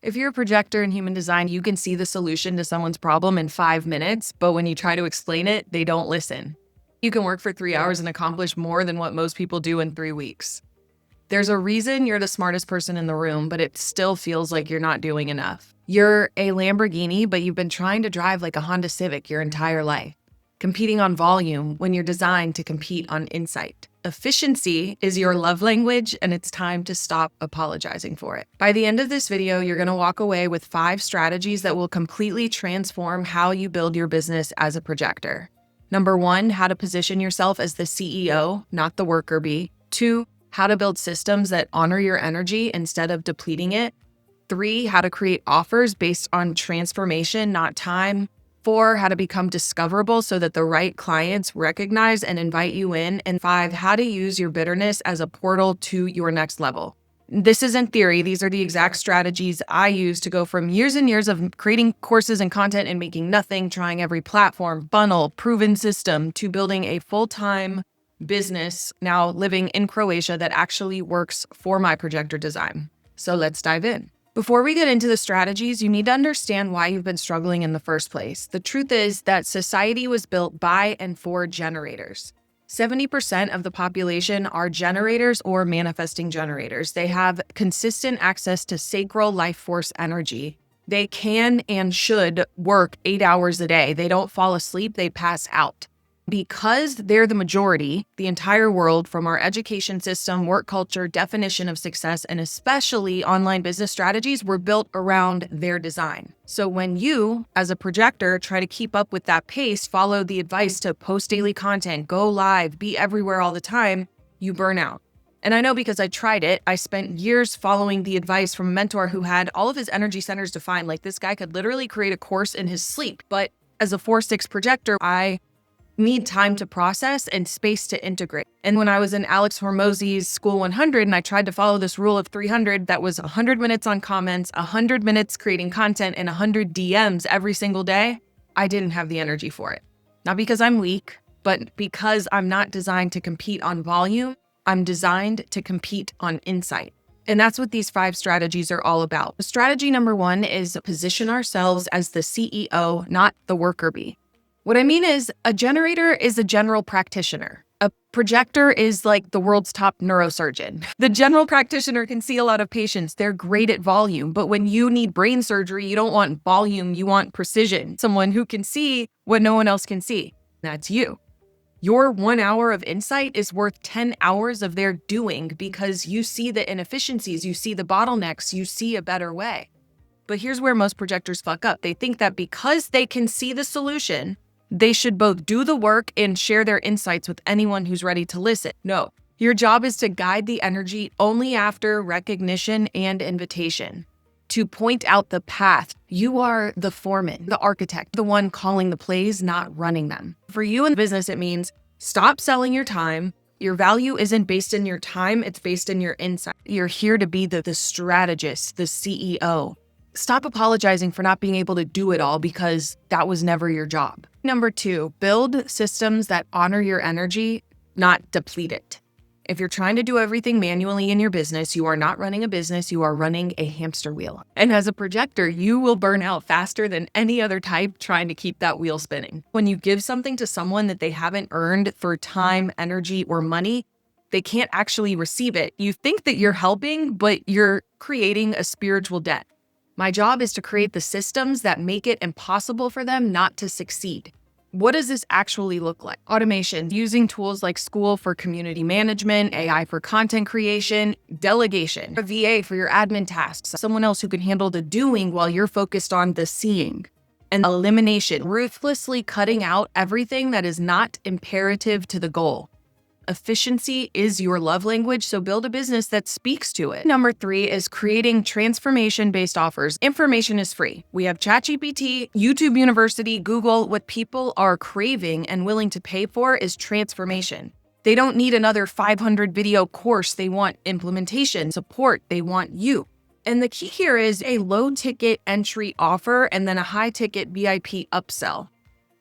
If you're a projector in human design, you can see the solution to someone's problem in 5 minutes, but when you try to explain it, they don't listen. You can work for 3 hours and accomplish more than what most people do in 3 weeks. There's a reason you're the smartest person in the room, but it still feels like you're not doing enough. You're a Lamborghini, but you've been trying to drive like a Honda Civic your entire life, competing on volume when you're designed to compete on insight. Efficiency is your love language, and it's time to stop apologizing for it. By the end of this video, you're going to walk away with 5 strategies that will completely transform how you build your business as a projector. Number 1, how to position yourself as the CEO, not the worker bee. 2, how to build systems that honor your energy instead of depleting it. 3, how to create offers based on transformation, not time. 4, how to become discoverable so that the right clients recognize and invite you in. And 5, how to use your bitterness as a portal to your next level. This isn't theory. These are the exact strategies I use to go from years and years of creating courses and content and making nothing, trying every platform, funnel, proven system, to building a full-time business, now living in Croatia, that actually works for my projector design. So let's dive in. Before we get into the strategies, you need to understand why you've been struggling in the first place. The truth is that society was built by and for generators. 70% of the population are generators or manifesting generators. They have consistent access to sacral life force energy. They can and should work 8 hours a day. They don't fall asleep, they pass out. Because they're the majority, the entire world, from our education system, work culture, definition of success, and especially online business strategies, were built around their design. So when you, as a projector, try to keep up with that pace, follow the advice to post daily content, go live, be everywhere all the time, you burn out. And I know because I tried it. I spent years following the advice from a mentor who had all of his energy centers defined. Like, this guy could literally create a course in his sleep. But as a 4/6 projector, I need time to process and space to integrate. And when I was in Alex Hormozy's Skool 100 and I tried to follow this rule of 300, that was 100 minutes on comments, 100 minutes creating content, and 100 DMs every single day, I didn't have the energy for it. Not because I'm weak, but because I'm not designed to compete on volume. I'm designed to compete on insight. And that's what these 5 strategies are all about. Strategy number 1 is position ourselves as the CEO, not the worker bee. What I mean is, a generator is a general practitioner. A projector is like the world's top neurosurgeon. The general practitioner can see a lot of patients. They're great at volume. But when you need brain surgery, you don't want volume, you want precision. Someone who can see what no one else can see. That's you. Your 1 hour of insight is worth 10 hours of their doing, because you see the inefficiencies, you see the bottlenecks, you see a better way. But here's where most projectors fuck up. They think that because they can see the solution, they should both do the work and share their insights with anyone who's ready to listen. No, your job is to guide the energy only after recognition and invitation, to point out the path. You are the foreman, the architect, the one calling the plays, not running them. For you in business, it means stop selling your time. Your value isn't based in your time, it's based in your insight. You're here to be the strategist, the CEO. Stop apologizing for not being able to do it all, because that was never your job. Number 2, build systems that honor your energy, not deplete it. If you're trying to do everything manually in your business, you are not running a business, you are running a hamster wheel. And as a projector, you will burn out faster than any other type trying to keep that wheel spinning. When you give something to someone that they haven't earned through time, energy, or money, they can't actually receive it. You think that you're helping, but you're creating a spiritual debt. My job is to create the systems that make it impossible for them not to succeed. What does this actually look like? Automation, using tools like Skool for community management, AI for content creation, delegation, a VA for your admin tasks, someone else who can handle the doing while you're focused on the seeing. And elimination, ruthlessly cutting out everything that is not imperative to the goal. Efficiency is your love language, so build a business that speaks to it. Number 3 is creating transformation-based offers. Information is free. We have ChatGPT, YouTube University, Google. What people are craving and willing to pay for is transformation. They don't need another 500 video course. They want implementation, support. They want you. And the key here is a low-ticket entry offer and then a high-ticket VIP upsell.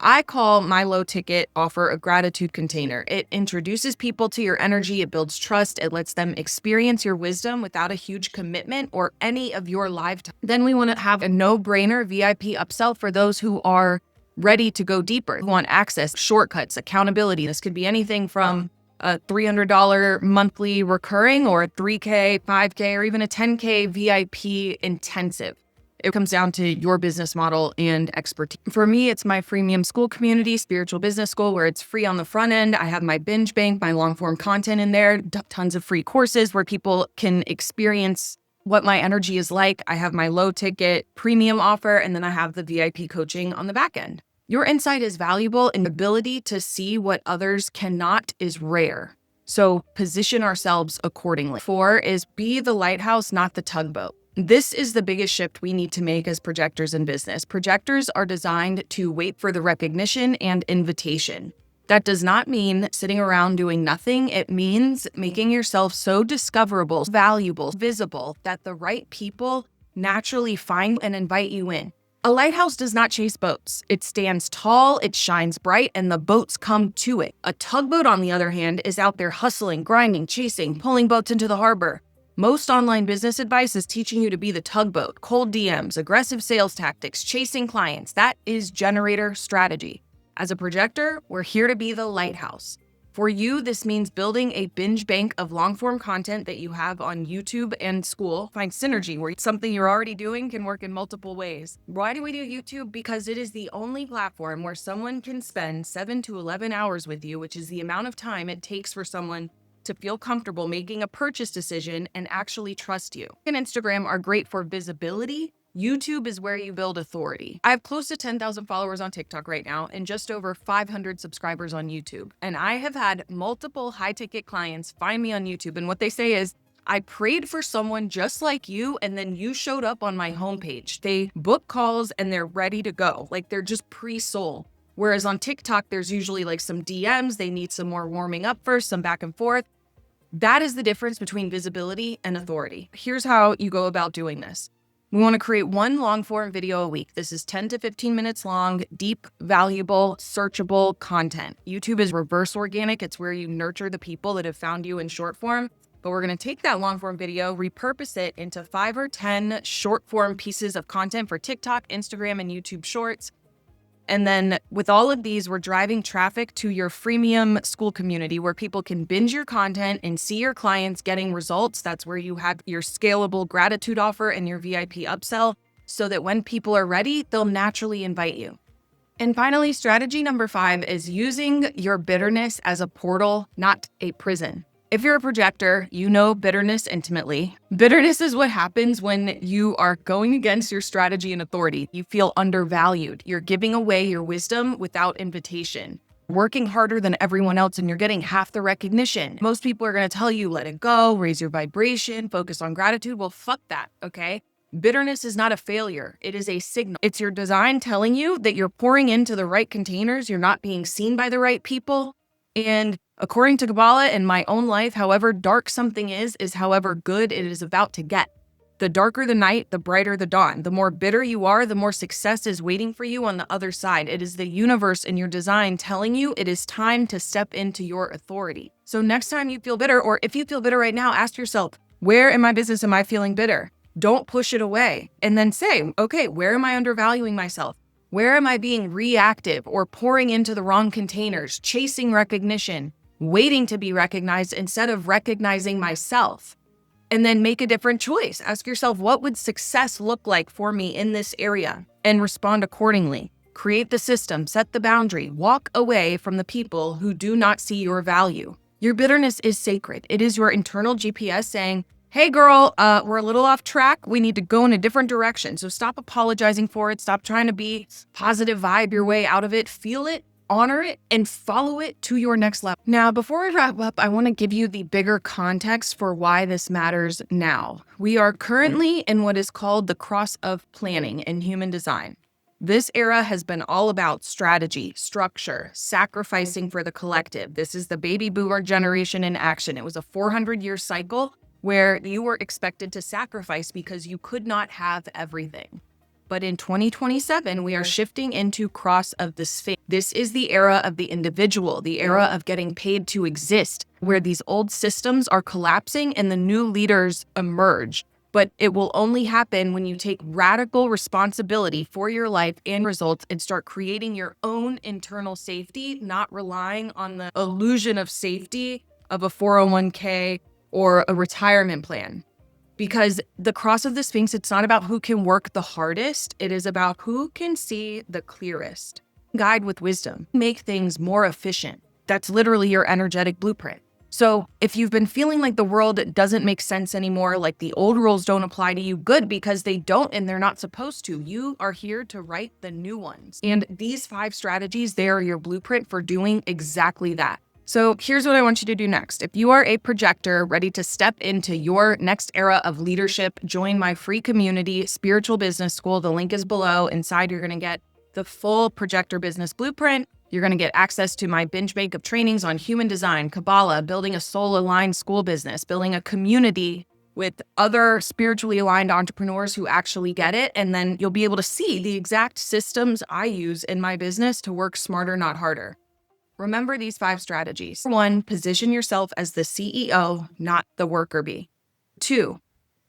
I call my low ticket offer a gratitude container. It introduces people to your energy, it builds trust, it lets them experience your wisdom without a huge commitment or any of your lifetime. Then we want to have a no-brainer VIP upsell for those who are ready to go deeper, who want access, shortcuts, accountability. This could be anything from a $300 monthly recurring or a 3K, 5K, or even a 10K VIP intensive. It comes down to your business model and expertise. For me, it's my freemium Skool community, Spiritual Business School, where it's free on the front end. I have my binge bank, my long form content in there, tons of free courses where people can experience what my energy is like. I have my low ticket premium offer, and then I have the VIP coaching on the back end. Your insight is valuable, and the ability to see what others cannot is rare. So position ourselves accordingly. 4 is be the lighthouse, not the tugboat. This is the biggest shift we need to make as projectors in business. Projectors are designed to wait for the recognition and invitation. That does not mean sitting around doing nothing. It means making yourself so discoverable, valuable, visible that the right people naturally find and invite you in. A lighthouse does not chase boats. It stands tall, it shines bright, and the boats come to it. A tugboat, on the other hand, is out there hustling, grinding, chasing, pulling boats into the harbor. Most online business advice is teaching you to be the tugboat, cold DMs, aggressive sales tactics, chasing clients. That is generator strategy. As a projector, we're here to be the lighthouse. For you, this means building a binge bank of long-form content that you have on YouTube and Skool. Find synergy where something you're already doing can work in multiple ways. Why do we do YouTube? Because it is the only platform where someone can spend 7 to 11 hours with you, which is the amount of time it takes for someone to feel comfortable making a purchase decision and actually trust you. And Instagram are great for visibility. YouTube is where you build authority. I have close to 10,000 followers on TikTok right now and just over 500 subscribers on YouTube. And I have had multiple high-ticket clients find me on YouTube. And what they say is, I prayed for someone just like you, and then you showed up on my homepage. They book calls and they're ready to go. Like they're just pre-sold. Whereas on TikTok, there's usually like some DMs. They need some more warming up first, some back and forth. That is the difference between visibility and authority. Here's how you go about doing this. We want to create one long form video a week. This is 10 to 15 minutes long, deep, valuable, searchable content. YouTube is reverse organic. It's where you nurture the people that have found you in short form. But we're going to take that long form video, repurpose it into 5 or 10 short form pieces of content for TikTok, Instagram, and YouTube Shorts. And then with all of these, we're driving traffic to your freemium Skool community where people can binge your content and see your clients getting results. That's where you have your scalable gratitude offer and your VIP upsell so that when people are ready, they'll naturally invite you. And finally, strategy number 5 is using your bitterness as a portal, not a prison. If you're a projector, you know bitterness intimately. Bitterness is what happens when you are going against your strategy and authority. You feel undervalued. You're giving away your wisdom without invitation. Working harder than everyone else and you're getting half the recognition. Most people are going to tell you, let it go, raise your vibration, focus on gratitude. Well, fuck that, okay? Bitterness is not a failure. It is a signal. It's your design telling you that you're pouring into the right containers. You're not being seen by the right people. And according to Kabbalah and my own life, however dark something is however good it is about to get. The darker the night, the brighter the dawn. The more bitter you are, the more success is waiting for you on the other side. It is the universe in your design telling you it is time to step into your authority. So next time you feel bitter, or if you feel bitter right now, ask yourself, where in my business am I feeling bitter? Don't push it away. And then say, okay, where am I undervaluing myself? Where am I being reactive or pouring into the wrong containers, chasing recognition, waiting to be recognized instead of recognizing myself? And then make a different choice. Ask yourself, what would success look like for me in this area? And respond accordingly. Create the system, set the boundary, walk away from the people who do not see your value. Your bitterness is sacred. It is your internal GPS saying, hey girl, we're a little off track. We need to go in a different direction. So stop apologizing for it. Stop trying to be positive vibe your way out of it. Feel it, honor it, and follow it to your next level. Now, before we wrap up, I want to give you the bigger context for why this matters now. We are currently in what is called the cross of planning in human design. This era has been all about strategy, structure, sacrificing for the collective. This is the baby boomer generation in action. It was a 400-year cycle where you were expected to sacrifice because you could not have everything. But in 2027, we are shifting into cross of the Sphinx. This is the era of the individual, the era of getting paid to exist, where these old systems are collapsing and the new leaders emerge. But it will only happen when you take radical responsibility for your life and results and start creating your own internal safety, not relying on the illusion of safety of a 401k or a retirement plan. Because the cross of the Sphinx, it's not about who can work the hardest. It is about who can see the clearest. Guide with wisdom. Make things more efficient. That's literally your energetic blueprint. So if you've been feeling like the world doesn't make sense anymore, like the old rules don't apply to you, good, because they don't and they're not supposed to. You are here to write the new ones. And these 5 strategies, they are your blueprint for doing exactly that. So here's what I want you to do next. If you are a projector ready to step into your next era of leadership, join my free community, Spiritual Business School. The link is below. Inside, you're going to get the full projector business blueprint. You're going to get access to my binge bank of trainings on human design, Kabbalah, building a soul-aligned school business, building a community with other spiritually aligned entrepreneurs who actually get it. And then you'll be able to see the exact systems I use in my business to work smarter, not harder. Remember these 5 strategies. 1, position yourself as the CEO, not the worker bee. 2,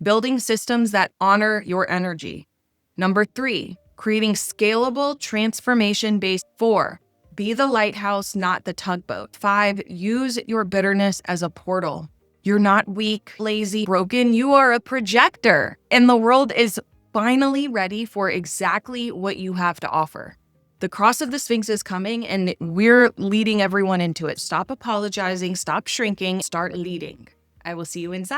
building systems that honor your energy. Number 3, creating scalable transformation-based. 4, be the lighthouse, not the tugboat. 5, use your bitterness as a portal. You're not weak, lazy, broken. You are a projector, and the world is finally ready for exactly what you have to offer. The cross of the Sphinx is coming, and we're leading everyone into it. Stop apologizing, stop shrinking, start leading. I will see you inside.